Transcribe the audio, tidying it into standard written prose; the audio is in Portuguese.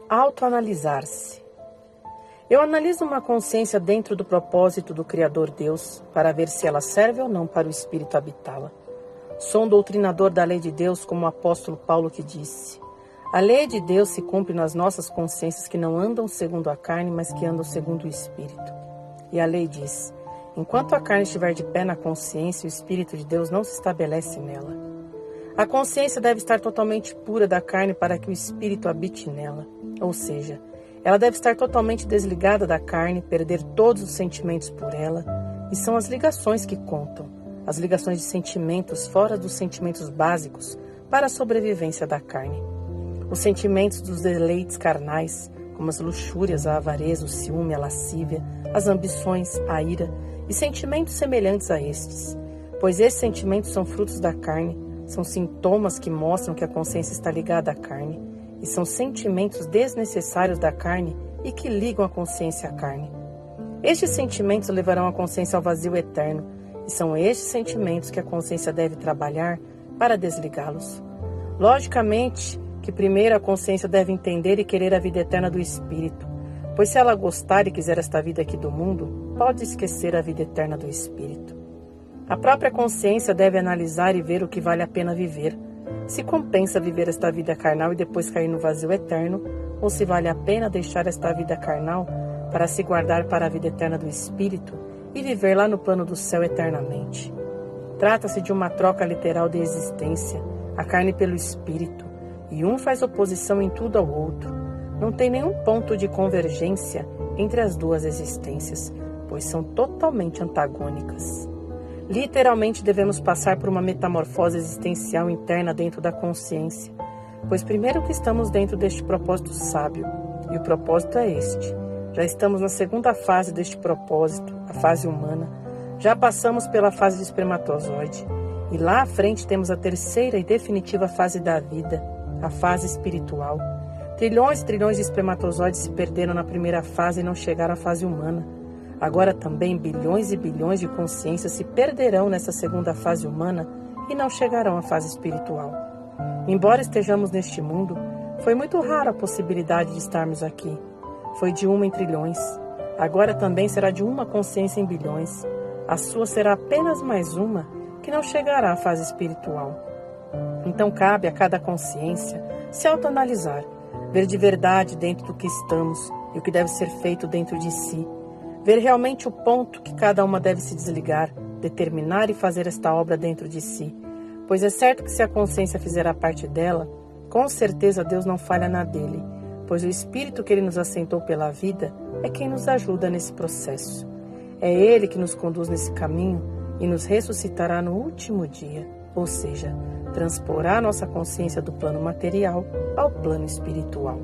Autoanalisar-se. Eu analiso uma consciência dentro do propósito do Criador Deus para ver se ela serve ou não para o Espírito habitá-la. Sou um doutrinador da lei de Deus, como o apóstolo Paulo que disse: a lei de Deus se cumpre nas nossas consciências que não andam segundo a carne, mas que andam segundo o Espírito. E a lei diz: enquanto a carne estiver de pé na consciência, o Espírito de Deus não se estabelece nela. A consciência deve estar totalmente pura da carne para que o Espírito habite nela, ou seja, ela deve estar totalmente desligada da carne, perder todos os sentimentos por ela, e são as ligações que contam, as ligações de sentimentos fora dos sentimentos básicos para a sobrevivência da carne. Os sentimentos dos deleites carnais, como as luxúrias, a avareza, o ciúme, a lascívia, as ambições, a ira, e sentimentos semelhantes a estes, pois esses sentimentos são frutos da carne, são sintomas que mostram que a consciência está ligada à carne, e são sentimentos desnecessários da carne e que ligam a consciência à carne. Estes sentimentos levarão a consciência ao vazio eterno, e são estes sentimentos que a consciência deve trabalhar para desligá-los. Logicamente que primeiro a consciência deve entender e querer a vida eterna do Espírito, pois se ela gostar e quiser esta vida aqui do mundo, pode esquecer a vida eterna do Espírito. A própria consciência deve analisar e ver o que vale a pena viver, se compensa viver esta vida carnal e depois cair no vazio eterno, ou se vale a pena deixar esta vida carnal para se guardar para a vida eterna do Espírito e viver lá no plano do céu eternamente. Trata-se de uma troca literal de existência, a carne pelo Espírito, e um faz oposição em tudo ao outro. Não tem nenhum ponto de convergência entre as duas existências, pois são totalmente antagônicas. Literalmente devemos passar por uma metamorfose existencial interna dentro da consciência, pois primeiro que estamos dentro deste propósito sábio, e o propósito é este. Já estamos na segunda fase deste propósito, a fase humana, já passamos pela fase de espermatozoide, e lá à frente temos a terceira e definitiva fase da vida, a fase espiritual. Trilhões e trilhões de espermatozoides se perderam na primeira fase e não chegaram à fase humana. Agora também bilhões e bilhões de consciências se perderão nessa segunda fase humana e não chegarão à fase espiritual. Embora estejamos neste mundo, foi muito rara a possibilidade de estarmos aqui. Foi de 1 em trilhões. Agora também será de uma consciência em bilhões. A sua será apenas mais uma que não chegará à fase espiritual. Então cabe a cada consciência se autoanalisar, ver de verdade dentro do que estamos e o que deve ser feito dentro de si, ver realmente o ponto que cada uma deve se desligar, determinar e fazer esta obra dentro de si, pois é certo que se a consciência fizer a parte dela, com certeza Deus não falha na dele, pois o Espírito que Ele nos assentou pela vida é quem nos ajuda nesse processo. É Ele que nos conduz nesse caminho e nos ressuscitará no último dia, ou seja, transporá nossa consciência do plano material ao plano espiritual.